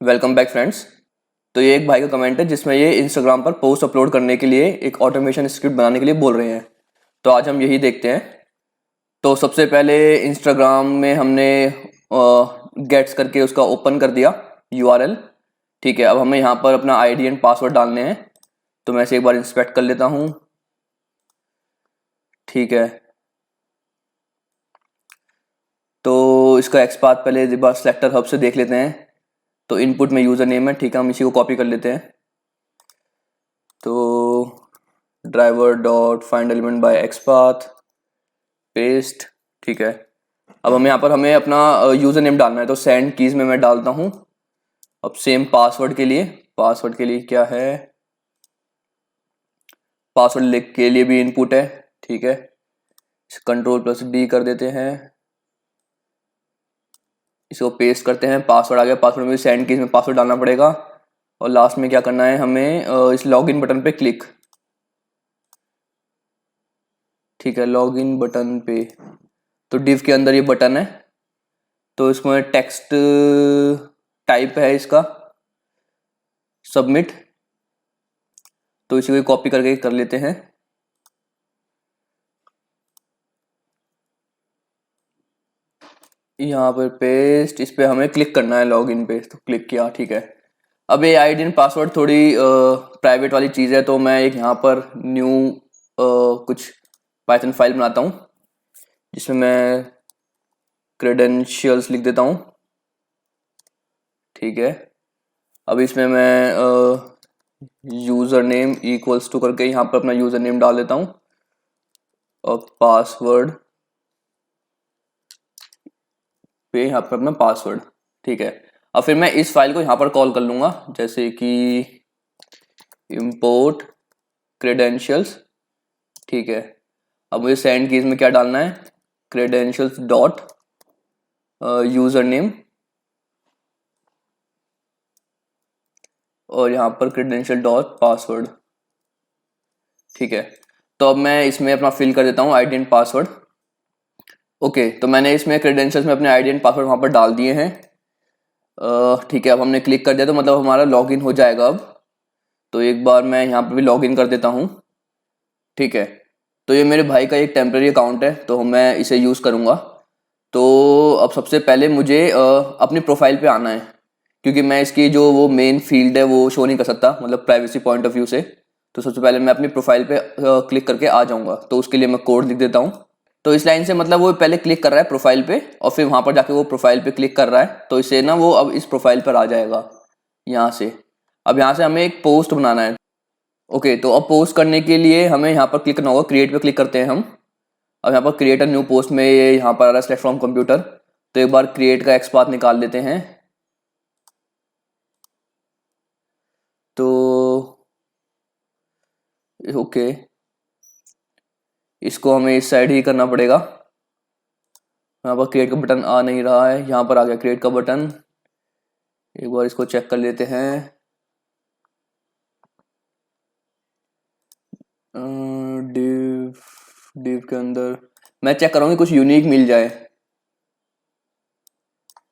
Welcome back friends. तो ये एक भाई का कमेंट है जिसमें ये इंस्टाग्राम पर पोस्ट अपलोड करने के लिए एक ऑटोमेशन स्क्रिप्ट बनाने के लिए बोल रहे हैं। तो आज हम यही देखते हैं। तो सबसे पहले इंस्टाग्राम में हमने गेट्स करके उसका ओपन कर दिया यूआरएल। ठीक है, अब हमें यहाँ पर अपना आईडी एंड पासवर्ड डालने हैं। तो मैं इसे एक बार इंस्पेक्ट कर लेता हूँ। ठीक है, तो इसका एक्सपाथ पहले एक बार सेलेक्टर हब से देख लेते हैं। तो इनपुट में यूज़र नेम है, ठीक है, हम इसी को कॉपी कर लेते हैं। तो driver dot find element by XPath paste. ठीक है, अब हमें अपना यूज़र नेम डालना है। तो सेंड कीज में मैं डालता हूँ। अब सेम पासवर्ड के लिए क्या है, पासवर्ड लिख के लिए भी इनपुट है। ठीक है, कंट्रोल+D कर देते हैं, इसको पेस्ट करते हैं। पासवर्ड आ गया, पासवर्ड में सेंड कीज में पासवर्ड डालना पड़ेगा। और लास्ट में क्या करना है हमें, इस लॉगिन बटन पे क्लिक। ठीक है, लॉगिन बटन पे तो डिव के अंदर ये बटन है। तो इसमें टेक्स्ट टाइप है इसका सबमिट। तो इसी को कॉपी करके कर लेते हैं। यहाँ पर पेस्ट, इस पे हमें क्लिक करना है लॉगिन पे। तो क्लिक किया, ठीक है। अब ये आईडी एंड पासवर्ड थोड़ी प्राइवेट वाली चीज़ है, तो मैं एक यहाँ पर न्यू कुछ पाइथन फाइल बनाता हूँ जिसमें मैं क्रेडेंशियल्स लिख देता हूँ। ठीक है, अब इसमें मैं यूज़र नेम इक्वल्स टू करके यहाँ पर अपना यूज़र नेम डाल देता हूँ और पासवर्ड पे यहाँ पर अपना पासवर्ड। ठीक है, अब फिर मैं इस फाइल को यहाँ पर कॉल कर लूँगा, जैसे कि import credentials। ठीक है, अब मुझे सेंड कीज में क्या डालना है, credentials डॉट यूज़र नेम और यहाँ पर credential डॉट पासवर्ड। ठीक है, तो अब मैं इसमें अपना फिल कर देता हूँ आईडी एंड पासवर्ड। ओके, तो मैंने इसमें क्रेडेंशियल्स में अपने आईडी एंड पासवर्ड वहाँ पर डाल दिए हैं। ठीक है, अब हमने क्लिक कर दिया तो मतलब हमारा लॉगिन हो जाएगा अब। तो एक बार मैं यहाँ पर भी लॉगिन कर देता हूँ। ठीक है, तो ये मेरे भाई का एक टेम्प्रेरी अकाउंट है, तो मैं इसे यूज़ करूँगा। तो अब सबसे पहले मुझे अपनी प्रोफाइल पे आना है, क्योंकि मैं इसकी जो वो मेन फील्ड है वो शो नहीं कर सकता, मतलब प्राइवेसी पॉइंट ऑफ व्यू से। तो सबसे पहले मैं अपनी प्रोफाइल पे क्लिक करके आ जाऊँगा। तो उसके लिए मैं कोड लिख देता हूँ। तो इस लाइन से मतलब वो पहले क्लिक कर रहा है प्रोफाइल पे और फिर वहाँ पर जाके वो प्रोफाइल पे क्लिक कर रहा है। तो इसे ना वो अब इस प्रोफाइल पर आ जाएगा यहाँ से। अब यहाँ से हमें एक पोस्ट बनाना है। ओके, तो अब पोस्ट करने के लिए हमें यहाँ पर क्लिक करना होगा, क्रिएट पे क्लिक करते हैं हम। अब यहाँ पर क्रिएट अ न्यू पोस्ट में ये यहाँ पर आ रहा है सेलेक्ट फ्रॉम कंप्यूटर। तो एक बार क्रिएट का एक्सपाथ निकाल लेते हैं। तो ओके, इसको हमें इस साइड ही करना पड़ेगा। यहाँ पर क्रिएट का बटन आ नहीं रहा है, यहाँ पर आ गया क्रिएट का बटन। एक बार इसको चेक कर लेते हैं। डिव डिव के अंदर मैं चेक कर रहा हूँ कुछ यूनिक मिल जाए।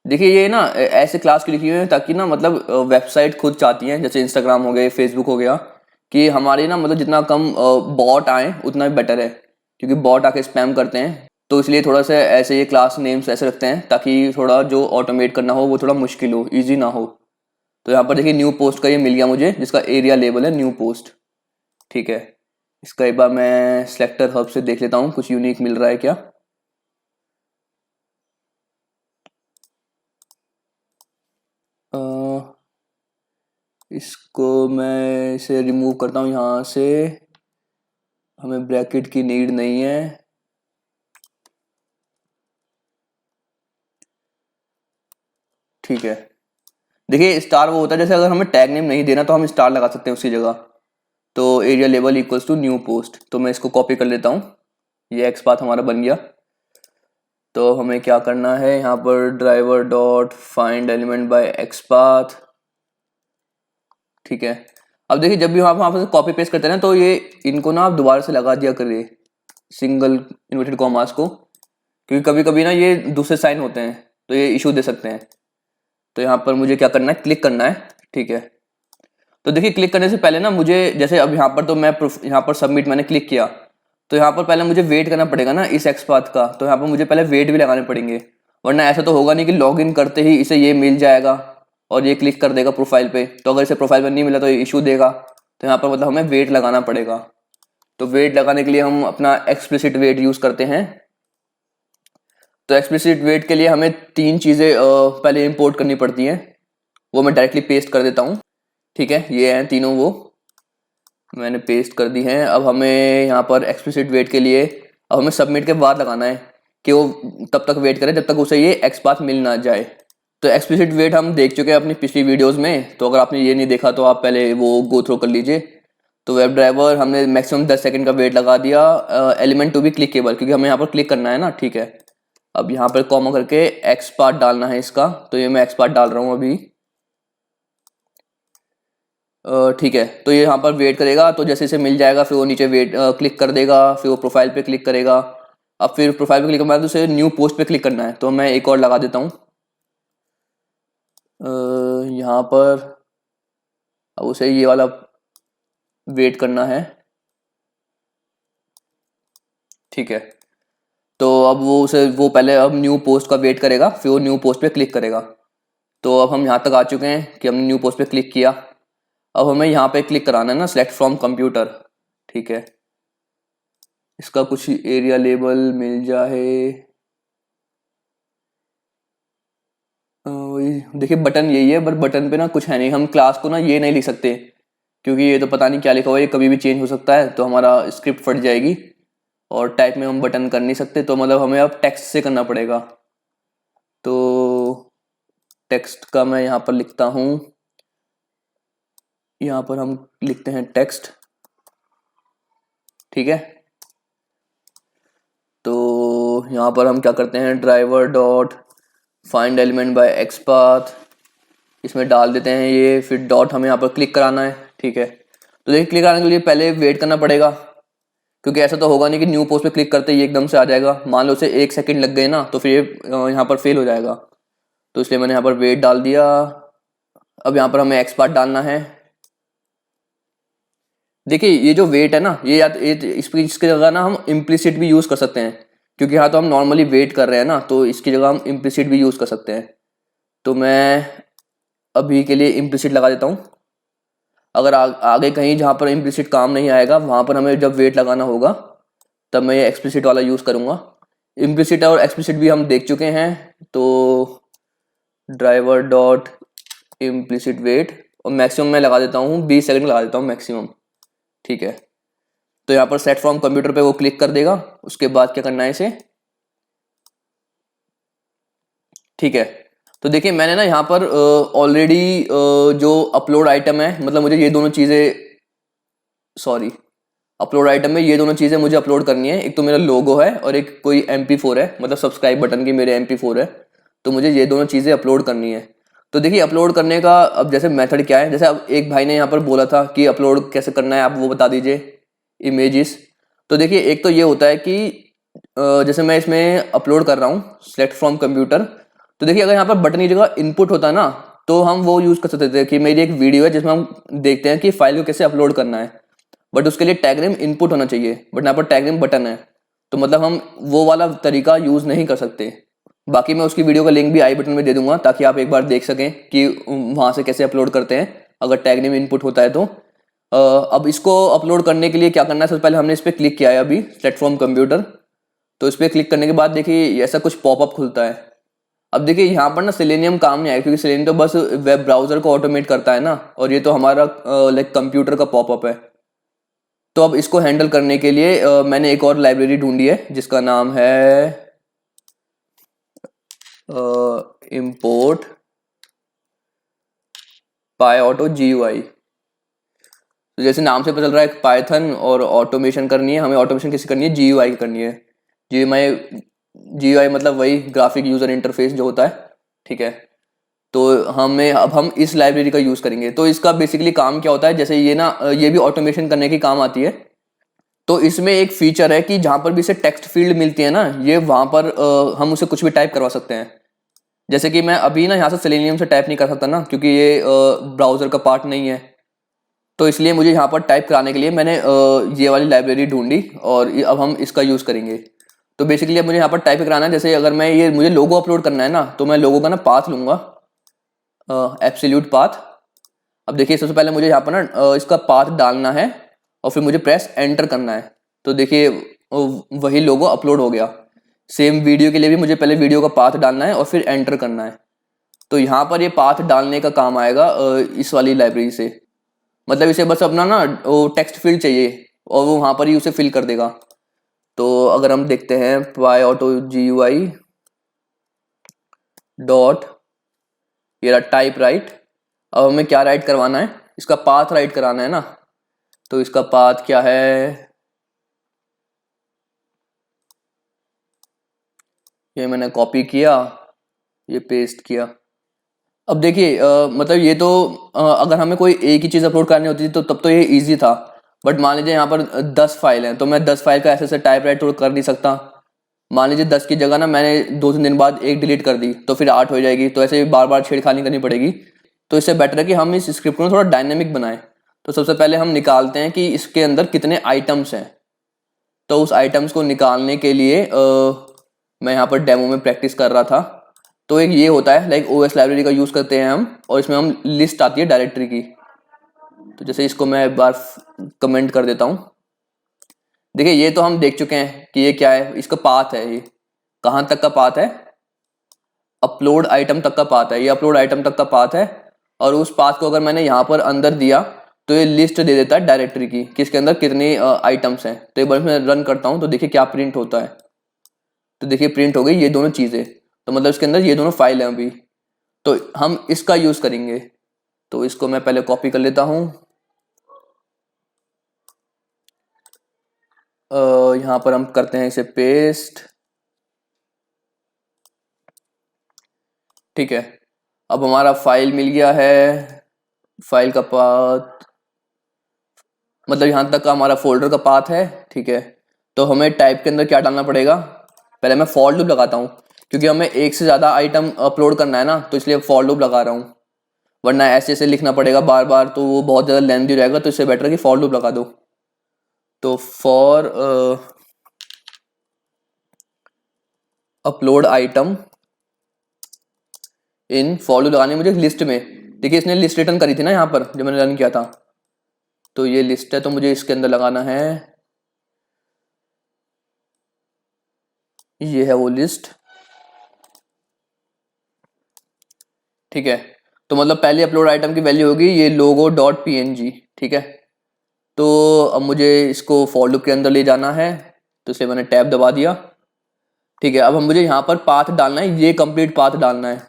देखिए ये ना ऐसे क्लास की लिखी हुई है ताकि ना मतलब वेबसाइट खुद चाहती हैं, जैसे इंस्टाग्राम हो गए, फेसबुक हो गया, कि हमारी ना मतलब जितना कम बॉट आए उतना बेटर है, क्योंकि बॉट आके स्पैम करते हैं। तो इसलिए थोड़ा सा ऐसे ये क्लास नेम्स ऐसे रखते हैं ताकि थोड़ा जो ऑटोमेट करना हो वो थोड़ा मुश्किल हो, ईजी ना हो। तो यहाँ पर देखिए न्यू पोस्ट का ये मिल गया मुझे, जिसका एरिया लेबल है न्यू पोस्ट। ठीक है, इसका एक बार मैं सेलेक्टर हब से देख लेता हूँ कुछ यूनिक मिल रहा है क्या। इसको मैं इसे रिमूव करता हूँ यहाँ से, हमें ब्रैकेट की नीड नहीं है। ठीक है, देखिए स्टार वो होता है जैसे अगर हमें टैग नेम नहीं देना तो हम स्टार लगा सकते हैं उसकी जगह। तो area label equals to new post, तो मैं इसको कॉपी कर लेता हूँ। ये एक्सपाथ हमारा बन गया। तो हमें क्या करना है, यहाँ पर driver dot find element by XPath. ठीक है, अब देखिए जब भी आप वहाँ पर कॉपी पेस्ट करते हैं ना, तो ये इनको ना आप दोबारा से लगा दिया करिए सिंगल इन्वर्टेड कॉमास को, क्योंकि कभी कभी ना ये दूसरे साइन होते हैं तो ये इशू दे सकते हैं। तो यहाँ पर मुझे क्या करना है, क्लिक करना है। ठीक है, तो देखिए क्लिक करने से पहले ना मुझे, जैसे अब यहाँ पर तो मैं यहाँ पर सबमिट मैंने क्लिक किया, तो यहाँ पर पहले मुझे वेट करना पड़ेगा ना इस एक्स पाथ का, तो यहाँ पर मुझे पहले वेट भी लगाने पड़ेंगे, वरना ऐसा तो होगा नहीं कि लॉगिन करते ही इसे ये मिल जाएगा और ये क्लिक कर देगा प्रोफाइल पे। तो अगर इसे प्रोफाइल पे नहीं मिला तो ये इशू देगा, तो यहाँ पर मतलब हमें वेट लगाना पड़ेगा। तो वेट लगाने के लिए हम अपना एक्सप्लिसिट वेट यूज करते हैं। तो एक्सप्लिसिट वेट के लिए हमें 3 चीज़ें पहले इंपोर्ट करनी पड़ती हैं, वो मैं डायरेक्टली पेस्ट कर देता हूँ। ठीक है, ये हैं तीनों, वो मैंने पेस्ट कर दी हैं। अब हमें यहाँ पर एक्सप्लिसिट वेट के लिए अब हमें सबमिट के बाद लगाना है कि वो तब तक वेट करे जब तक उसे ये एक्स पाथ मिल ना जाए। तो एक्सप्लिसिट वेट हम देख चुके हैं अपनी पिछली वीडियोस में, तो अगर आपने ये नहीं देखा तो आप पहले वो गो थ्रू कर लीजिए। तो वेब ड्राइवर हमने मैक्सिमम 10 सेकंड का वेट लगा दिया। एलिमेंट टू बी क्लिकेबल, क्योंकि हमें यहाँ पर क्लिक करना है ना। ठीक है, अब यहाँ पर कॉमा करके एक्स पाथ डालना है इसका, तो ये मैं एक्स पाथ डाल रहा हूँ अभी। ठीक है, तो ये यहाँ पर वेट करेगा, तो जैसे इसे मिल जाएगा फिर वो नीचे वेट क्लिक कर देगा, फिर वो प्रोफाइल पे क्लिक करेगा। अब फिर प्रोफाइल पे क्लिक करना है तो उसे न्यू पोस्ट पे क्लिक करना है, तो मैं एक और लगा देता हूँ यहाँ पर। अब उसे ये वाला वेट करना है। ठीक है, तो अब वो पहले अब न्यू पोस्ट का वेट करेगा, फिर वो न्यू पोस्ट पे क्लिक करेगा। तो अब हम यहाँ तक आ चुके हैं कि हमने न्यू पोस्ट पे क्लिक किया। अब हमें यहाँ पे क्लिक कराना है ना, सेलेक्ट फ्रॉम कंप्यूटर। ठीक है, इसका कुछ एरिया लेबल मिल जाए। देखिए बटन यही है, बट बटन पे ना कुछ है नहीं। हम क्लास को ना ये नहीं लिख सकते, क्योंकि ये तो पता नहीं क्या लिखा हुआ है, ये कभी भी चेंज हो सकता है, तो हमारा स्क्रिप्ट फट जाएगी। और टाइप में हम बटन कर नहीं सकते, तो मतलब हमें अब टेक्स्ट से करना पड़ेगा। तो टेक्स्ट का मैं यहाँ पर लिखता हूँ, यहाँ पर हम लिखते हैं टेक्स्ट। ठीक है, तो यहाँ पर हम क्या करते हैं, driver dot find element by x path, इसमें डाल देते हैं ये, फिर डॉट हमें यहाँ पर क्लिक कराना है। ठीक है, तो देखिए क्लिक कराने के लिए पहले वेट करना पड़ेगा, क्योंकि ऐसा तो होगा नहीं कि न्यू पोस्ट पे क्लिक करते ही एकदम से आ जाएगा। मान लो उसे 1 सेकंड लग गए ना, तो फिर ये यहाँ पर फेल हो जाएगा। तो इसलिए मैंने यहाँ पर वेट डाल दिया। अब यहाँ पर हमें एक्स पाथ डालना है। देखिए ये जो वेट है ना, ये या इसकी जगह ना हम इम्प्लिसिट भी यूज कर सकते हैं, क्योंकि यहाँ तो हम नॉर्मली वेट कर रहे हैं ना, तो इसकी जगह हम इम्प्लिसिट भी यूज कर सकते हैं। तो मैं अभी के लिए इम्प्लिसिट लगा देता हूँ। अगर आगे कहीं जहाँ पर इम्प्लिसिट काम नहीं आएगा, वहाँ पर हमें जब वेट लगाना होगा तब मैं ये एक्सप्लिसिट वाला यूज करूँगा। इम्प्लिसिट और एक्सप्लिसिट भी हम देख चुके हैं। तो ड्राइवर डॉट इम्प्लिसिट वेट, और मैक्सिमम मैं लगा देता हूँ 20 सेकंड लगा देता हूँ मैक्सिमम। ठीक है, तो यहाँ पर सेट फ्रॉम कंप्यूटर पे वो क्लिक कर देगा। उसके बाद क्या करना है इसे, ठीक है, तो देखिए मैंने ना यहाँ पर ऑलरेडी जो अपलोड आइटम है, मतलब मुझे ये दोनों चीज़ें, सॉरी, अपलोड आइटम में ये दोनों चीज़ें मुझे अपलोड करनी है। एक तो मेरा लोगो है और एक कोई MP4 है, मतलब सब्सक्राइब बटन की मेरे MP4 है, तो मुझे ये दोनों चीज़ें अपलोड करनी है। तो देखिए अपलोड करने का अब जैसे मेथड क्या है, जैसे अब एक भाई ने यहाँ पर बोला था कि अपलोड कैसे करना है, आप वो बता दीजिए इमेजेस। तो देखिए एक तो ये होता है कि जैसे मैं इसमें अपलोड कर रहा हूँ सेलेक्ट फ्रॉम कंप्यूटर, तो देखिए अगर यहाँ पर बटन की जगह इनपुट होता है ना, तो हम वो यूज़ कर सकते थे कि मेरी एक वीडियो है जिसमें हम देखते हैं कि फाइल को कैसे अपलोड करना है, बट उसके लिए टैग नेम इनपुट होना चाहिए, बट यहाँ पर टैग नेम बटन है, तो मतलब हम वो वाला तरीका यूज़ नहीं कर सकते। बाकी मैं उसकी वीडियो का लिंक भी आई बटन में दे दूंगा, ताकि आप एक बार देख सकें कि वहाँ से कैसे अपलोड करते हैं अगर टैग नेम इनपुट होता है तो। अब इसको अपलोड करने के लिए क्या करना है, सबसे पहले हमने इस पर क्लिक किया है अभी प्लेटफॉर्म कंप्यूटर, तो इस पर क्लिक करने के बाद देखिए ऐसा कुछ पॉपअप खुलता है। अब देखिए यहाँ पर ना सेलेनियम काम नहीं आएगा, क्योंकि सेलेनियम तो बस वेब ब्राउजर को ऑटोमेट करता है ना, और ये तो हमारा लाइक कंप्यूटर का पॉपअप है। तो अब इसको हैंडल करने के लिए मैंने एक और लाइब्रेरी ढूंढी है जिसका नाम है import PyAuto GUI। तो जैसे नाम से पता चल रहा है पाइथन और ऑटोमेशन करनी है, हमें ऑटोमेशन किसी करनी है, GUI की करनी है। GUI मतलब वही ग्राफिक यूजर इंटरफेस जो होता है। ठीक है, तो अब हम इस लाइब्रेरी का यूज करेंगे। तो इसका बेसिकली काम क्या होता है, जैसे ये ना ये भी ऑटोमेशन करने की काम आती है। तो इसमें एक फीचर है कि जहाँ पर भी इसे टेक्स्ट फील्ड मिलती है ना, ये वहाँ पर हम उसे कुछ भी टाइप करवा सकते हैं। जैसे कि मैं अभी ना यहाँ से सेलेनियम से टाइप नहीं कर सकता ना, क्योंकि ये ब्राउज़र का पार्ट नहीं है, तो इसलिए मुझे यहाँ पर टाइप कराने के लिए मैंने ये वाली लाइब्रेरी ढूंढी और अब हम इसका यूज़ करेंगे। तो बेसिकली अब मुझे यहाँ पर टाइप कराना है, जैसे अगर मैं ये मुझे लोगो अपलोड करना है ना, तो मैं लोगो का ना पाथ लूँगा, एब्सोल्यूट पाथ। अब देखिए सबसे पहले मुझे यहाँ पर ना इसका पाथ डालना है और फिर मुझे प्रेस एंटर करना है। तो देखिए वही लोगो अपलोड हो गया। सेम वीडियो के लिए भी मुझे पहले वीडियो का पाथ डालना है और फिर एंटर करना है। तो यहाँ पर ये पाथ डालने का काम आएगा इस वाली लाइब्रेरी से। मतलब इसे बस अपना ना वो टेक्स्ट फील्ड चाहिए और वो वहाँ पर ही उसे फिल कर देगा। तो अगर हम देखते हैं PyAutoGUI डॉट ये टाइप राइट, अब हमें क्या राइट करवाना है, इसका पाथ राइट कराना है ना। तो इसका पाथ क्या है, ये मैंने कॉपी किया, ये पेस्ट किया। अब देखिए मतलब ये तो अगर हमें कोई एक ही चीज़ अपलोड करनी होती थी तो तब तो ये इजी था, बट मान लीजिए यहाँ पर 10 फाइल हैं, तो मैं 10 फाइल का ऐसे टाइप राइट तो कर नहीं सकता। मान लीजिए 10 की जगह ना मैंने 2-3 दिन बाद एक डिलीट कर दी तो फिर 8 हो जाएगी, तो ऐसे बार बार छेड़खानी करनी पड़ेगी। तो इससे बेटर है कि हम इस स्क्रिप्ट को थोड़ा डायनेमिक बनाएं। तो सबसे पहले हम निकालते हैं कि इसके अंदर कितने आइटम्स हैं। तो उस आइटम्स को निकालने के लिए मैं यहाँ पर डेमो में प्रैक्टिस कर रहा था। तो एक ये होता है लाइक OS लाइब्रेरी का यूज़ करते हैं हम, और इसमें हम लिस्ट आती है डायरेक्टरी की। तो जैसे इसको मैं एक बार कमेंट कर देता हूँ। देखिए ये तो हम देख चुके हैं कि ये क्या है, इसका पाथ है, ये कहाँ तक का पाथ है, अपलोड आइटम तक का पाथ है, ये अपलोड आइटम तक का पाथ है। और उस पाथ को अगर मैंने यहाँ पर अंदर दिया तो ये लिस्ट दे देता है डायरेक्टरी की, किसके अंदर कितनी आइटम्स हैं। तो एक बार मैं रन करता हूँ तो देखिए क्या प्रिंट होता है। तो देखिए प्रिंट हो गई ये दोनों चीज़ें, तो मतलब इसके अंदर ये दोनों फाइल हैं अभी। तो हम इसका यूज़ करेंगे। तो इसको मैं पहले कॉपी कर लेता हूँ, यहाँ पर हम करते हैं इसे पेस्ट। ठीक है, अब हमारा फाइल मिल गया है, फाइल का पाथ मतलब यहाँ तक का हमारा फोल्डर का पाथ है। ठीक है, तो हमें टाइप के अंदर क्या डालना पड़ेगा, पहले मैं फॉर लूप लगाता हूँ, क्योंकि हमें एक से ज़्यादा आइटम अपलोड करना है ना, तो इसलिए फॉर लूप लगा रहा हूँ। वरना ऐसे ऐसे लिखना पड़ेगा बार बार तो वो बहुत ज़्यादा लेंथी हो जाएगा, तो इससे बेटर है कि फॉर लूप लगा दो। तो for upload item in for loop लगानी मुझे लिस्ट में। देखिए इसने लिस्ट रिटर्न करी थी ना यहाँ पर जब मैंने रन किया था, तो ये लिस्ट है, तो मुझे इसके अंदर लगाना है, ये है वो लिस्ट। ठीक है, तो मतलब पहले अपलोड आइटम की वैल्यू होगी ये लोगो डॉट PNG। ठीक है, तो अब मुझे इसको फॉर लूप के अंदर ले जाना है, तो इसे मैंने टैब दबा दिया। ठीक है, अब हम मुझे यहाँ पर पाथ डालना है, ये कंप्लीट पाथ डालना है।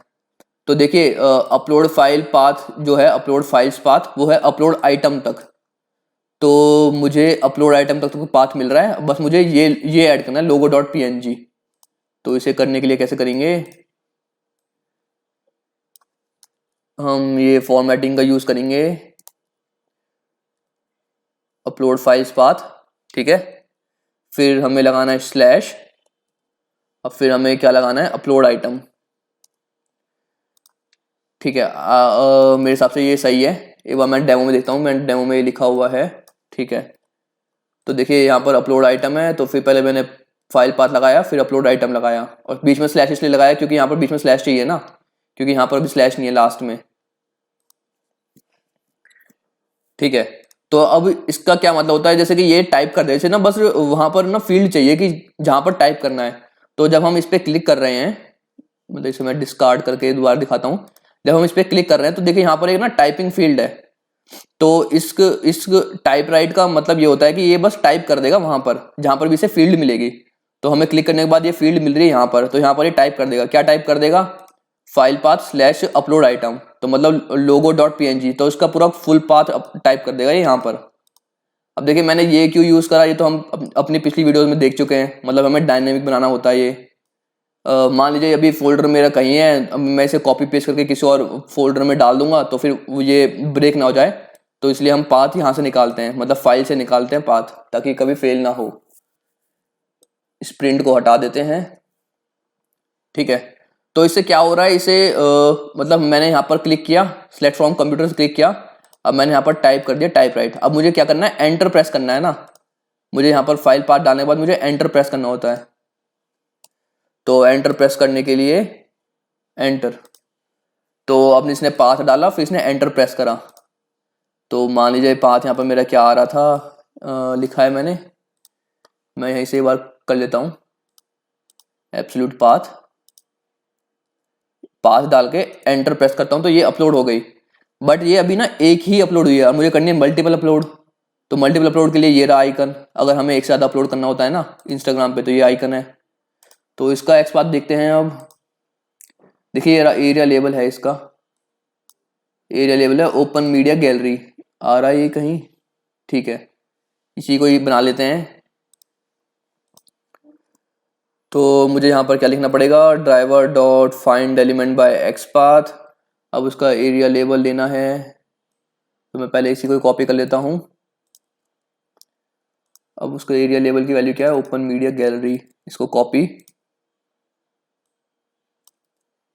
तो देखिए अपलोड फाइल पाथ जो है, अपलोड फाइल्स पाथ वो है अपलोड आइटम तक। तो मुझे अपलोड आइटम तक तो पाथ मिल रहा है, बस मुझे ये ऐड करना है लोगो डॉट PNG। तो इसे करने के लिए कैसे करेंगे, हम ये फॉर्मेटिंग का यूज करेंगे, अपलोड फाइल्स पाथ। ठीक है, फिर हमें लगाना है स्लैश, अब फिर हमें क्या लगाना है, अपलोड आइटम। ठीक है, मेरे हिसाब से ये सही है। एक बार मैं डेमो में देखता हूँ, मैं डेमो में ये लिखा हुआ है। ठीक है, तो देखिए यहाँ पर अपलोड आइटम है, तो फिर पहले मैंने फाइल पाथ लगाया, फिर अपलोड आइटम लगाया, और बीच में स्लैश इसलिए लगाया क्योंकि यहाँ पर बीच में स्लैश चाहिए ना, क्योंकि यहाँ पर अभी स्लैश नहीं है लास्ट में। ठीक है, तो अब इसका क्या मतलब होता है, जैसे कि ये टाइप कर दे ना, बस वहां पर ना फील्ड चाहिए कि जहां पर टाइप करना है। तो जब हम इस पर क्लिक कर रहे हैं, मतलब इसे मैं डिस्कार्ड करके दोबारा दिखाता हूँ। जब हम इस पर क्लिक कर रहे हैं तो देखिए यहाँ पर एक ना टाइपिंग फील्ड है। तो इस टाइप राइट का मतलब ये होता है कि ये बस टाइप कर देगा वहां पर जहां पर भी इसे फील्ड मिलेगी। तो हमें क्लिक करने के बाद ये फील्ड मिल रही है यहाँ पर, तो यहाँ पर ये टाइप कर देगा। क्या टाइप कर देगा, file path slash upload item, तो मतलब लोगो डॉट PNG, तो इसका पूरा फुल पाथ टाइप कर देगा ये यहाँ पर। अब देखिए मैंने ये क्यों यूज़ करा, ये तो हम अपनी पिछली वीडियोस में देख चुके हैं। मतलब हमें डायनेमिक बनाना होता है ये। मान लीजिए अभी फोल्डर मेरा कहीं है, अब मैं इसे कॉपी पेस्ट करके किसी और फोल्डर में डाल दूंगा तो फिर ये ब्रेक ना हो जाए, तो इसलिए हम पाथ यहाँ से निकालते हैं, मतलब फाइल से निकालते हैं पाथ, ताकि कभी फेल ना हो। इस प्रिंट को हटा देते हैं। ठीक है, तो इससे क्या हो रहा है, इसे मतलब मैंने यहाँ पर क्लिक किया, सेलेक्ट फ्रॉम कंप्यूटर से क्लिक किया, अब मैंने यहाँ पर टाइप कर दिया टाइप राइट। अब मुझे क्या करना है, एंटर प्रेस करना है ना, मुझे यहाँ पर फाइल पाथ डालने के बाद मुझे एंटर प्रेस करना होता है। तो एंटर प्रेस करने के लिए एंटर, तो अब इसने पाथ डाला, फिर इसने एंटर प्रेस करा। तो मान लीजिए पाथ यहाँ पर मेरा क्या आ रहा था, लिखा है मैंने, मैं यहीं से एक बार कर लेता हूँ, एब्सोल्यूट पाथ, पाथ डाल के एंटर प्रेस करता हूँ तो ये अपलोड हो गई। बट ये अभी ना एक ही अपलोड हुई है और मुझे करनी है मल्टीपल अपलोड। तो मल्टीपल अपलोड के लिए ये रहा आइकन, अगर हमें एक से ज़्यादा अपलोड करना होता है ना इंस्टाग्राम पे तो ये आइकन है। तो इसका एक्सपाथ देखते हैं। अब देखिए ये एरिया लेबल है, इसका एरिया लेबल है ओपन मीडिया गैलरी, आ रहा है ये कहीं, ठीक है, इसी को ही बना लेते हैं। तो मुझे यहाँ पर क्या लिखना पड़ेगा, driver dot find element by XPath. अब उसका एरिया लेबल लेना है, तो मैं पहले इसी को कॉपी कर लेता हूँ। अब उसका एरिया लेबल की वैल्यू क्या है, ओपन मीडिया गैलरी, इसको कॉपी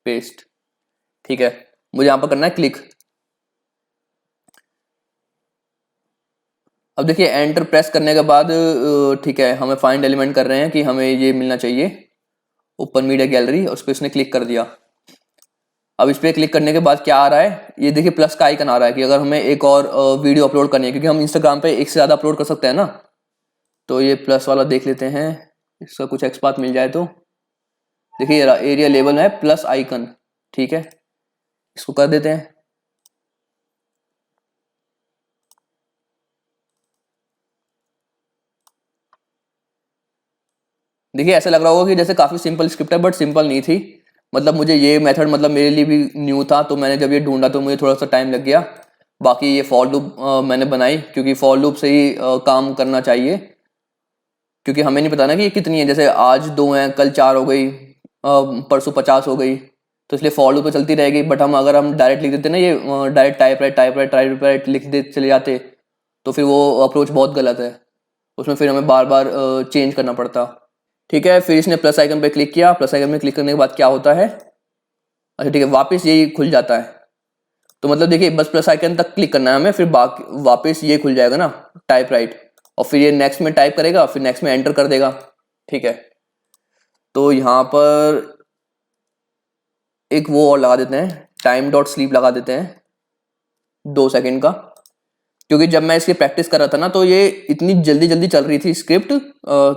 पेस्ट, ठीक है। मुझे यहाँ पर करना है क्लिक। अब देखिए एंटर प्रेस करने के बाद ठीक है, हमें फाइंड एलिमेंट कर रहे हैं कि हमें ये मिलना चाहिए ओपन मीडिया गैलरी, उस पर इसने क्लिक कर दिया। अब इस पर क्लिक करने के बाद क्या आ रहा है, ये देखिए प्लस का आइकन आ रहा है कि अगर हमें एक और वीडियो अपलोड करनी है, क्योंकि हम इंस्टाग्राम पे एक से ज़्यादा अपलोड कर सकते हैं ना। तो ये प्लस वाला देख लेते हैं, इसका कुछ एक्सपाथ मिल जाए तो। देखिए एरिया लेबल है प्लस आइकन, ठीक है, इसको कर देते हैं। देखिए ऐसा लग रहा होगा कि जैसे काफ़ी सिंपल स्क्रिप्ट है, बट सिंपल नहीं थी। मतलब मुझे ये मेथड मतलब मेरे लिए भी न्यू था, तो मैंने जब ये ढूंढा तो मुझे थोड़ा सा टाइम लग गया। बाकी ये फॉर लूप मैंने बनाई, क्योंकि फॉर लूप से ही काम करना चाहिए, क्योंकि हमें नहीं पता ना कि ये कितनी है, जैसे आज 2 हैं, कल 4 हो गई, परसों 50 हो गई, तो इसलिए फॉर लूप तो चलती रहेगी। बट हम अगर हम डायरेक्ट लिख देते ना, ये डायरेक्ट टाइप राइट लिख दे चले जाते, तो फिर वो अप्रोच बहुत गलत है, उसमें फिर हमें बार बार चेंज करना पड़ता। ठीक है, फिर इसने प्लस आइकन पे क्लिक किया, प्लस आइकन पे क्लिक करने के बाद क्या होता है, अच्छा ठीक है, वापस यही खुल जाता है। तो मतलब देखिए बस प्लस आइकन तक क्लिक करना है हमें, फिर बाकी वापस ये खुल जाएगा ना टाइप राइट, और फिर ये नेक्स्ट में टाइप करेगा, फिर नेक्स्ट में एंटर कर देगा, ठीक है। तो यहाँ पर एक वो और लगा देते हैं, टाइम डॉट स्लीप लगा देते हैं 2 सेकंड का, क्योंकि जब मैं इसकी प्रैक्टिस कर रहा था ना, तो ये इतनी जल्दी जल्दी चल रही थी स्क्रिप्ट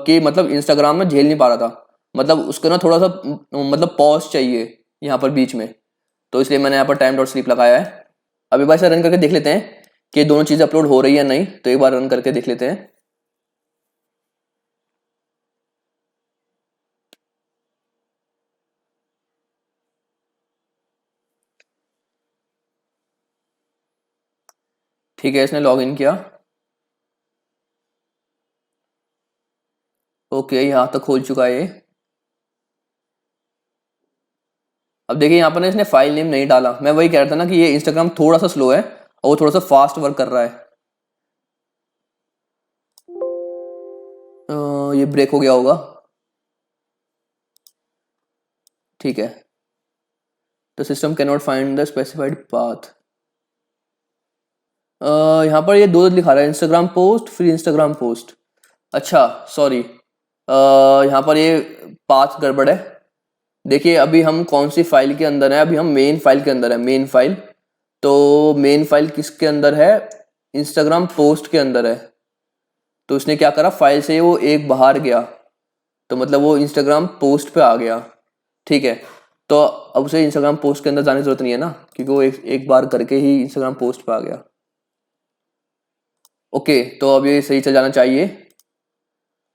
कि मतलब इंस्टाग्राम में झेल नहीं पा रहा था, मतलब उसको ना थोड़ा सा मतलब पॉज चाहिए यहाँ पर बीच में, तो इसलिए मैंने यहाँ पर टाइम डॉट स्लीप लगाया है। अब एक बार से रन करके देख लेते हैं कि दोनों चीज़ें अपलोड हो रही है नहीं, तो एक बार रन करके देख लेते हैं। ठीक है, इसने लॉग इन किया, ओके यहाँ तक खोल चुका है ये। अब देखिए यहाँ पर ना इसने फाइल नेम नहीं डाला, मैं वही कह रहा था ना कि ये इंस्टाग्राम थोड़ा सा स्लो है और वो थोड़ा सा फास्ट वर्क कर रहा है। ये ब्रेक हो गया होगा, ठीक है। The system can not find the specified path, यहाँ पर ये दो लिखा रहा है, इंस्टाग्राम पोस्ट फिर इंस्टाग्राम पोस्ट, अच्छा सॉरी, यहाँ पर ये पाथ गड़बड़ है। देखिए अभी हम कौन सी फाइल के अंदर है, अभी हम मेन फाइल के अंदर है, मेन फाइल। तो मेन फाइल किसके अंदर है, इंस्टाग्राम पोस्ट के अंदर है। तो उसने क्या करा, फाइल से वो एक बाहर गया, तो मतलब वो इंस्टाग्राम पोस्ट पे आ गया, ठीक है। तो अब उसे इंस्टाग्राम पोस्ट के अंदर जाने की जरूरत नहीं है ना, क्योंकि वो एक बार करके ही इंस्टाग्राम पोस्ट पे आ गया। ओके, तो अब ये सही चल जाना चाहिए।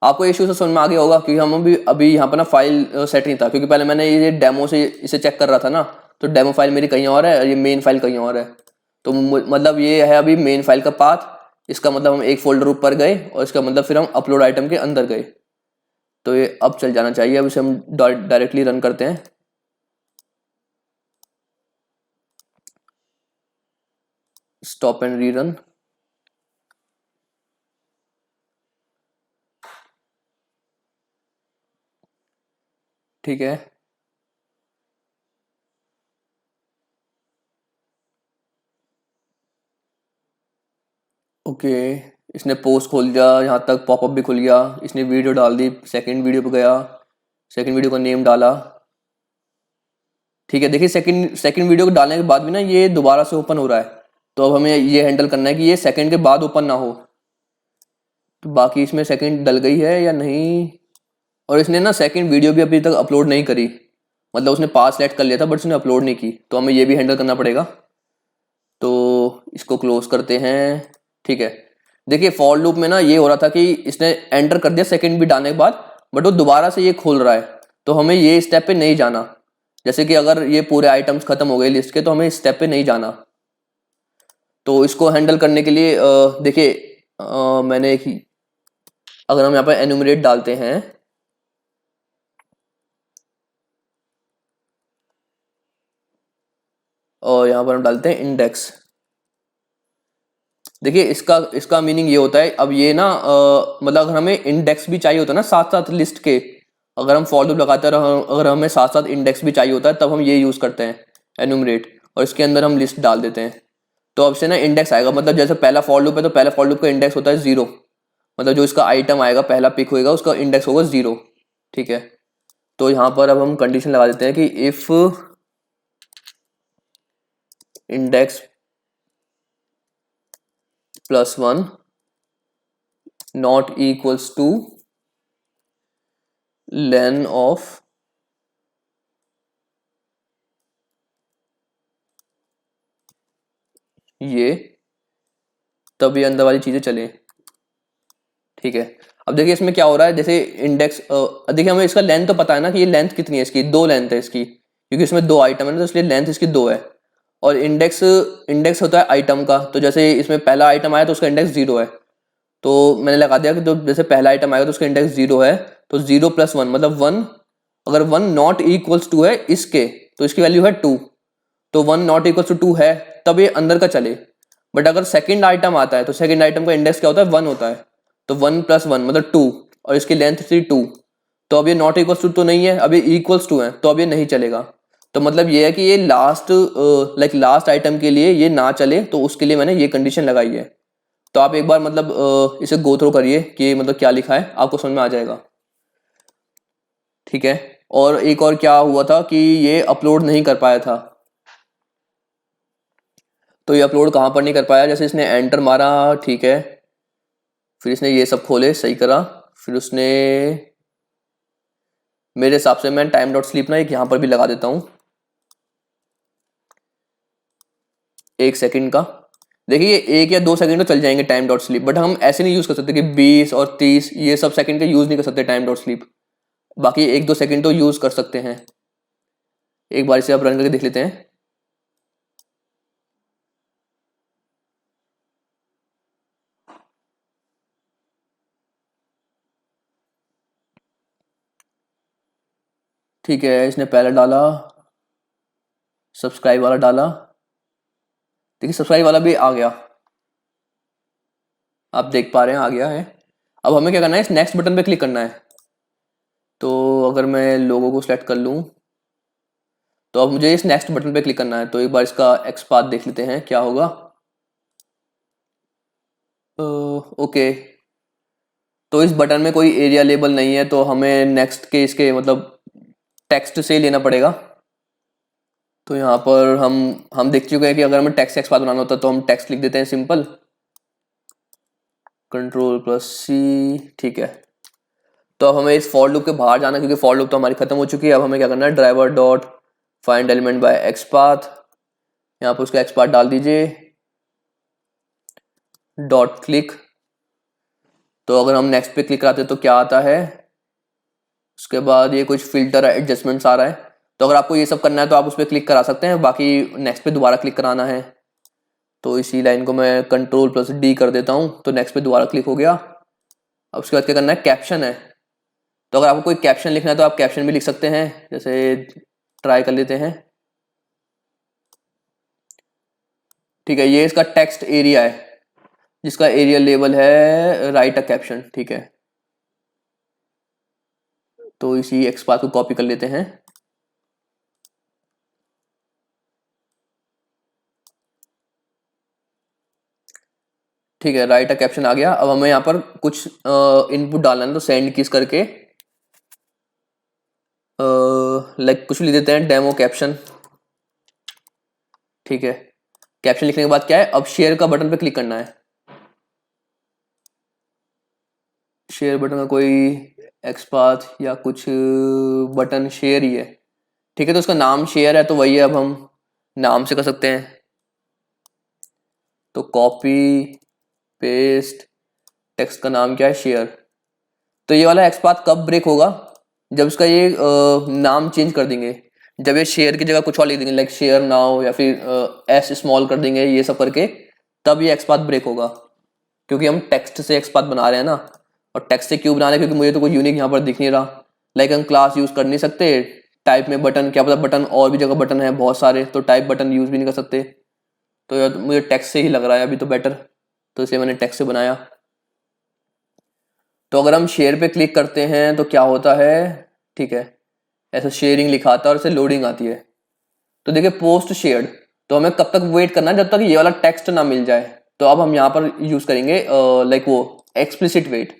आपको इश्यू से समझ में आ गया होगा, क्योंकि हम अभी यहाँ पर ना फाइल सेट नहीं था, क्योंकि पहले मैंने ये डेमो से इसे चेक कर रहा था ना, तो डेमो फाइल मेरी कहीं और है और ये मेन फाइल कहीं और है। तो मतलब ये है अभी मेन फाइल का पाथ, इसका मतलब हम एक फोल्डर ऊपर गए और इसका मतलब फिर हम अपलोड आइटम के अंदर गए, तो ये अब चल जाना चाहिए। अब इसे हम डायरेक्टली रन करते हैं, स्टॉप एंड रीरन। ठीक है, ओके, इसने पोस्ट खोल दिया, यहाँ तक पॉपअप भी खुल गया, इसने वीडियो डाल दी, सेकंड वीडियो पे गया, सेकंड वीडियो का नेम डाला। ठीक है, देखिए सेकंड सेकंड वीडियो को डालने के बाद भी ना ये दोबारा से ओपन हो रहा है। तो अब हमें ये हैंडल करना है कि ये सेकंड के बाद ओपन ना हो। तो बाकी इसमें सेकंड डल गई है या नहीं। और इसने ना सेकंड वीडियो भी अभी तक अपलोड नहीं करी, मतलब उसने पास सेलेक्ट कर लिया था बट उसने अपलोड नहीं की, तो हमें ये भी हैंडल करना पड़ेगा। तो इसको क्लोज करते हैं। ठीक है, देखिए फॉर लूप में ना ये हो रहा था कि इसने एंटर कर दिया सेकंड भी डालने के बाद, बट वो दोबारा से ये खोल रहा है। तो हमें ये स्टेप पे नहीं जाना। जैसे कि अगर ये पूरे आइटम्स खत्म हो गए लिस्ट के, तो हमें इस स्टेप पे नहीं जाना। तो इसको हैंडल करने के लिए देखिए मैंने एक ही, अगर हम यहाँ पर एनुमरेट डालते हैं और यहाँ पर हम डालते हैं इंडेक्स। देखिए इसका इसका मीनिंग ये होता है, अब ये ना मतलब अगर हमें इंडेक्स भी चाहिए होता है ना साथ साथ लिस्ट के, अगर हम फॉर लूप लगाते हैं, अगर हमें साथ साथ इंडेक्स भी चाहिए होता है, तब हम ये यूज करते हैं एनुमरेट, और इसके अंदर हम लिस्ट डाल देते हैं। तो अब से ना इंडेक्स आएगा, मतलब जैसे पहला फॉर लूप है तो पहला फॉर लूप का इंडेक्स होता है 0, मतलब जो इसका आइटम आएगा पहला पिक होएगा उसका इंडेक्स होगा 0। ठीक है, तो यहाँ पर अब हम कंडीशन लगा देते हैं कि if index +1 not equals to len of ये, तब ये अंदर वाली चीजें चले। ठीक है, अब देखिए इसमें क्या हो रहा है, जैसे इंडेक्स देखिए हमें इसका लेंथ तो पता है ना कि ये लेंथ कितनी है इसकी, 2 लेंथ है इसकी, क्योंकि इसमें 2 आइटम है ना, तो इसलिए लेंथ इसकी 2 है। और इंडेक्स इंडेक्स होता है आइटम का, तो जैसे इसमें पहला आइटम आया तो उसका इंडेक्स 0 है। तो मैंने लगा दिया कि तो जैसे पहला आइटम आएगा तो उसका इंडेक्स 0 है, तो 0 + 1 मतलब 1। अगर 1 नॉट इक्वल्स टू है इसके, तो इसकी वैल्यू है 2। तो 1 नॉट इक्वल्स टू 2 है, तब ये अंदर का चले। बट अगर सेकंड आइटम आता है तो सेकंड आइटम का इंडेक्स क्या होता है, 1 होता है। तो 1 + 1 मतलब 2, और इसकी लेंथ थी 2। तो अब ये नॉट इक्वल्स टू तो नहीं है, अब ये इक्वल्स टू है, तो अब ये नहीं चलेगा। तो मतलब ये है कि ये लास्ट लास्ट आइटम के लिए ये ना चले, तो उसके लिए मैंने ये कंडीशन लगाई है। तो आप एक बार मतलब इसे गो थ्रू करिए कि मतलब क्या लिखा है, आपको समझ में आ जाएगा। ठीक है, और एक और क्या हुआ था कि ये अपलोड नहीं कर पाया था। तो ये अपलोड कहाँ पर नहीं कर पाया, जैसे इसने एंटर मारा, ठीक है, फिर इसने ये सब खोले सही करा, फिर उसने, मेरे हिसाब से मैं टाइम डॉट स्लीप ना एक यहाँ पर भी लगा देता हूँ 1 सेकंड का। देखिए 1 या 2 सेकंड तो चल जाएंगे टाइम डॉट स्लीप, बट हम ऐसे नहीं यूज कर सकते कि 20 और 30 ये सब सेकंड के यूज नहीं कर सकते टाइम डॉट स्लीप। बाकी 1-2 सेकंड तो यूज कर सकते हैं। एक बार इसे आप रन करके देख लेते हैं। ठीक है, इसने पहले डाला, सब्सक्राइब वाला डाला, देखिए सब्सक्राइब वाला भी आ गया, आप देख पा रहे हैं आ गया है। अब हमें क्या करना है, इस नेक्स्ट बटन पे क्लिक करना है। तो अगर मैं लोगो को सिलेक्ट कर लूँ, तो अब मुझे इस नेक्स्ट बटन पे क्लिक करना है। तो एक बार इसका एक्सपाथ देख लेते हैं क्या होगा। ओके, तो इस बटन में कोई एरिया लेबल नहीं है, तो हमें नेक्स्ट के इसके मतलब टेक्स्ट से लेना पड़ेगा। तो यहाँ पर हम देख चुके हैं कि अगर हमें टेक्स्ट एक्सपाथ बनाना होता है तो हम टेक्स्ट लिख देते हैं सिंपल, Ctrl+C। ठीक है, तो अब हमें इस फॉर लूप के बाहर जाना, क्योंकि फॉर लूप तो हमारी खत्म हो चुकी है। अब हमें क्या करना है, driver dot find element by XPath, यहाँ पर उसका एक्सपाथ डाल दीजिए, डॉट क्लिक। तो अगर हम नेक्स्ट पे क्लिक कराते हैं तो क्या आता है, उसके बाद ये कुछ फिल्टर एडजस्टमेंट्स आ रहा है। तो अगर आपको ये सब करना है तो आप उस पर क्लिक करा सकते हैं, बाकी नेक्स्ट पे दोबारा क्लिक कराना है। तो इसी लाइन को मैं Ctrl+D कर देता हूँ, तो नेक्स्ट पे दोबारा क्लिक हो गया। अब उसके बाद क्या करना है, कैप्शन है। तो अगर आपको कोई कैप्शन लिखना है तो आप कैप्शन भी लिख सकते हैं, जैसे ट्राई कर लेते हैं। ठीक है, ये इसका टेक्स्ट एरिया है जिसका एरिया लेवल है राइट अ कैप्शन। ठीक है, तो इसी एक्सपाथ को कॉपी कर लेते हैं। ठीक है, राइट अ कैप्शन आ गया। अब हमें यहाँ पर कुछ इनपुट डालना है, तो सेंड किस करके लाइक कुछ भी लिख देते हैं, डेमो कैप्शन। ठीक है, कैप्शन लिखने के बाद क्या है, अब शेयर का बटन पे क्लिक करना है। शेयर बटन का कोई एक्सपाथ या कुछ बटन शेयर ही है। ठीक है, तो उसका नाम शेयर है तो वही है, अब हम नाम से कर सकते हैं। तो कॉपी पेस्ट, टेक्स्ट का नाम क्या है, शेयर। तो ये वाला एक्सपाथ कब ब्रेक होगा, जब इसका ये नाम चेंज कर देंगे। जब ये शेयर की जगह कुछ और लिख देंगे, लाइक शेयर नाउ, या फिर एस स्मॉल कर देंगे, ये सब करके, तब ये एक्सपाथ ब्रेक होगा। क्योंकि हम टेक्स्ट से एक्सपाथ बना रहे हैं ना, और टेक्स्ट से क्यों बना रहे हैं, क्योंकि मुझे तो कोई यूनिक यहाँ पर दिख नहीं रहा। लाइक हम क्लास यूज कर नहीं सकते, टाइप में बटन, क्या पता बटन और भी जगह बटन है बहुत सारे, तो टाइप बटन यूज भी नहीं कर सकते। तो यार मुझे टेक्स्ट से ही लग रहा है अभी तो बेटर, तो इसे मैंने टेक्स्ट से बनाया। तो अगर हम शेयर पे क्लिक करते हैं तो क्या होता है, ठीक है, ऐसा शेयरिंग लिखा आता है और इसे लोडिंग आती है। तो देखिए पोस्ट शेयर्ड, तो हमें कब तक वेट करना है, जब तक ये वाला टेक्स्ट ना मिल जाए। तो अब हम यहाँ पर यूज करेंगे लाइक वो एक्सप्लिसिट वेट,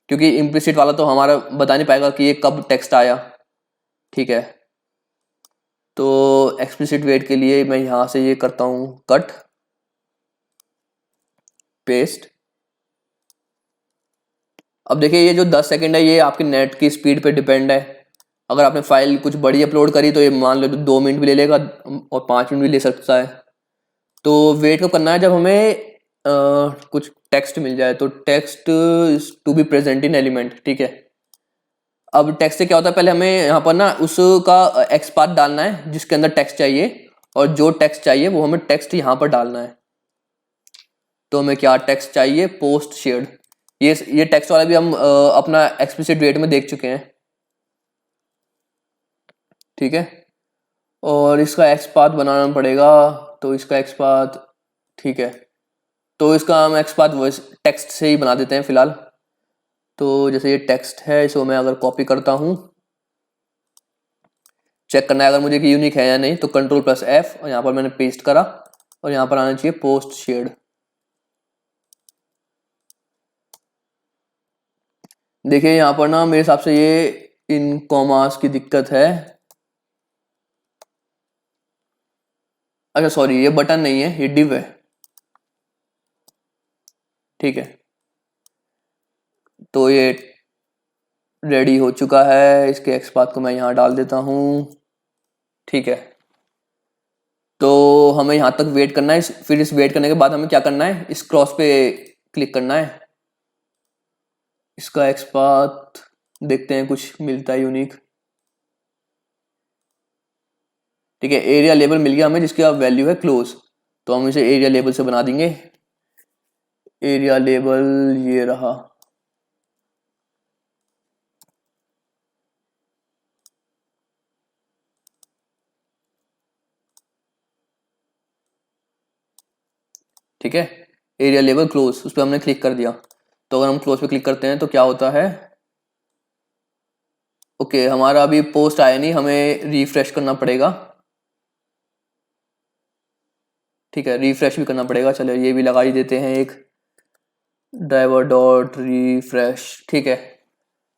क्योंकि इम्प्लिसिट वाला तो हमारा बता नहीं पाएगा कि ये कब टेक्स्ट आया। ठीक है, तो एक्सप्लिसिट वेट के लिए मैं यहाँ से ये करता हूँ कट पेस्ट। अब देखिए ये जो 10 सेकंड है ये आपके नेट की स्पीड पे डिपेंड है। अगर आपने फाइल कुछ बड़ी अपलोड करी तो ये मान लो 2 मिनट भी ले लेगा और 5 मिनट भी ले सकता है। तो वेट कब करना है, जब हमें कुछ टेक्स्ट मिल जाए। तो text to be present in element. ठीक है, अब टेक्स्ट से क्या होता है, पहले हमें यहाँ पर ना उसका एक्सपाथ डालना है जिसके अंदर टेक्स्ट चाहिए, और जो टेक्स्ट चाहिए वो हमें टेक्स्ट यहाँ पर डालना है। तो हमें क्या टेक्स्ट चाहिए, पोस्ट शेयर्ड। ये टेक्स्ट वाला भी हम अपना एक्सप्लिसिट वेट में देख चुके हैं। ठीक है, और इसका एक्सपाथ बनाना पड़ेगा। तो इसका एक्सपाथ, ठीक है, तो इसका हम एक्सपाथ वॉइस टेक्स्ट से ही बना देते हैं फिलहाल। तो जैसे ये टेक्स्ट है, इसको मैं अगर कॉपी करता हूँ, चेक करना है अगर मुझे कि यूनिक है या नहीं, तो Ctrl+F, और यहाँ पर मैंने पेस्ट करा, और यहाँ पर आना चाहिए पोस्ट शेयर्ड। देखिए यहाँ पर ना मेरे हिसाब से ये इन कॉमास की दिक्कत है। अच्छा सॉरी, ये बटन नहीं है, ये डिव है। ठीक है, तो ये रेडी हो चुका है। इसके एक्सपाथ को मैं यहाँ डाल देता हूँ। ठीक है, तो हमें यहाँ तक वेट करना है। फिर इस वेट करने के बाद हमें क्या करना है, इस क्रॉस पे क्लिक करना है। इसका एक्सपाथ देखते हैं कुछ मिलता है यूनिक। ठीक है, एरिया लेबल मिल गया हमें जिसकी वैल्यू है क्लोज। तो हम इसे एरिया लेबल से बना देंगे। एरिया लेबल ये रहा। ठीक है, एरिया लेबल क्लोज, उस पर हमने क्लिक कर दिया। तो अगर हम क्लोज पे क्लिक करते हैं तो क्या होता है, ओके हमारा अभी पोस्ट आया नहीं, हमें रिफ्रेश करना पड़ेगा। ठीक है, रिफ्रेश भी करना पड़ेगा। चलो ये भी लगा ही देते हैं एक ड्राइवर डॉट रिफ्रेश। ठीक है,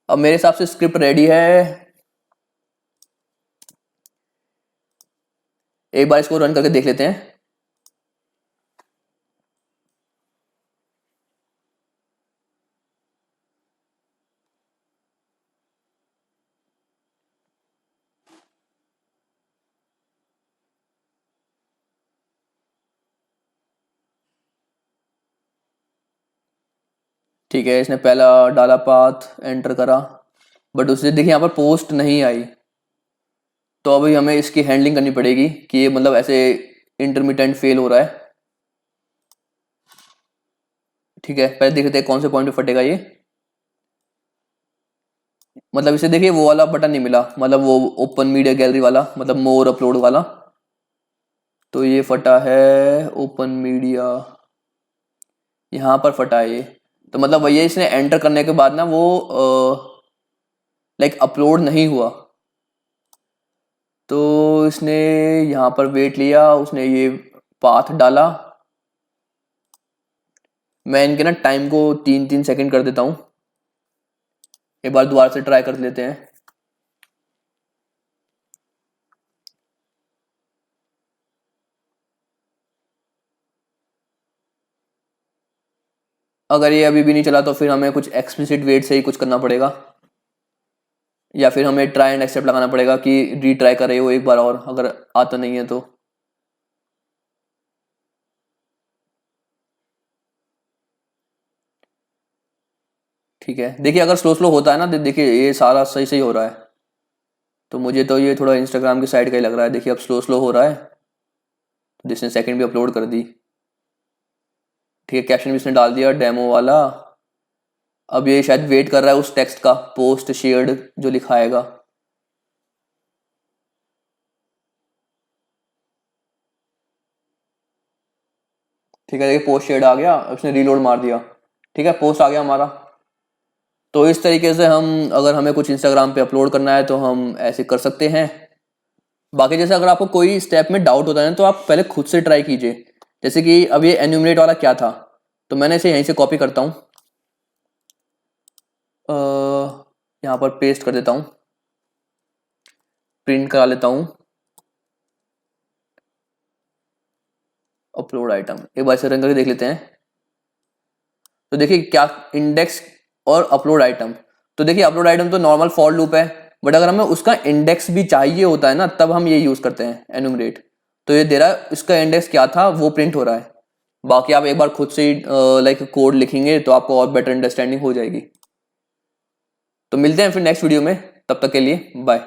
अब मेरे हिसाब से स्क्रिप्ट रेडी है। एक बार इसको रन करके देख लेते हैं। ठीक है, इसने पहला डाला पाथ, एंटर करा, बट उससे देखिए यहाँ पर पोस्ट नहीं आई। तो अभी हमें इसकी हैंडलिंग करनी पड़ेगी कि ये मतलब ऐसे इंटरमिटेंट फेल हो रहा है। ठीक है, पहले देख लेते हैं कौन से पॉइंट पे फटेगा ये। मतलब इसे देखिए वो वाला बटन नहीं मिला, मतलब वो ओपन मीडिया गैलरी वाला, मतलब मोर अपलोड वाला। तो ये फटा है ओपन मीडिया, यहाँ पर फटा है ये। तो मतलब वही है, इसने एंटर करने के बाद ना वो लाइक अपलोड नहीं हुआ। तो इसने यहाँ पर वेट लिया, उसने ये पाथ डाला, मैं इनके ना टाइम को 3-3 सेकंड कर देता हूँ। एक बार दोबारा से ट्राई कर लेते हैं। अगर ये अभी भी नहीं चला तो फिर हमें कुछ एक्सप्लिसिट वेट से ही कुछ करना पड़ेगा, या फिर हमें ट्राई एंड एक्सेप्ट लगाना पड़ेगा कि रीट्राई करे वो एक बार और, अगर आता नहीं है तो। ठीक है, देखिए अगर स्लो स्लो होता है ना, देखिए ये सारा सही सही हो रहा है। तो मुझे तो ये थोड़ा इंस्टाग्राम की साइड का ही लग रहा है। देखिए अब स्लो स्लो हो रहा है, तो जिसने सेकंड भी अपलोड कर दी। ठीक है, कैप्शन भी इसने डाल दिया डेमो वाला। अब ये शायद वेट कर रहा है उस टेक्स्ट का, पोस्ट शेयर्ड जो लिखा आएगा। ठीक है, देखिए पोस्ट शेयर्ड आ गया, उसने रीलोड मार दिया। ठीक है, पोस्ट आ गया हमारा। तो इस तरीके से हम, अगर हमें कुछ इंस्टाग्राम पे अपलोड करना है तो हम ऐसे कर सकते हैं। बाकी जैसे अगर आपको कोई स्टेप में डाउट होता है तो आप पहले खुद से ट्राई कीजिए। जैसे कि अब ये एन्यूमरेट वाला क्या था, तो मैंने इसे यहीं से कॉपी करता हूँ, यहाँ पर पेस्ट कर देता हूँ, प्रिंट करा लेता हूँ, अपलोड आइटम। एक बार से रन करके देख लेते हैं। तो देखिए क्या, इंडेक्स और अपलोड आइटम। तो देखिए अपलोड आइटम तो नॉर्मल फॉर लूप है, बट अगर हमें उसका इंडेक्स भी चाहिए होता है ना, तब हम ये यूज करते हैं एनुमरेट। तो ये दे रहा है इसका इंडेक्स क्या था, वो प्रिंट हो रहा है। बाकी आप एक बार खुद से लाइक कोड लिखेंगे तो आपको और बेटर अंडरस्टैंडिंग हो जाएगी। तो मिलते हैं फिर नेक्स्ट वीडियो में, तब तक के लिए बाय।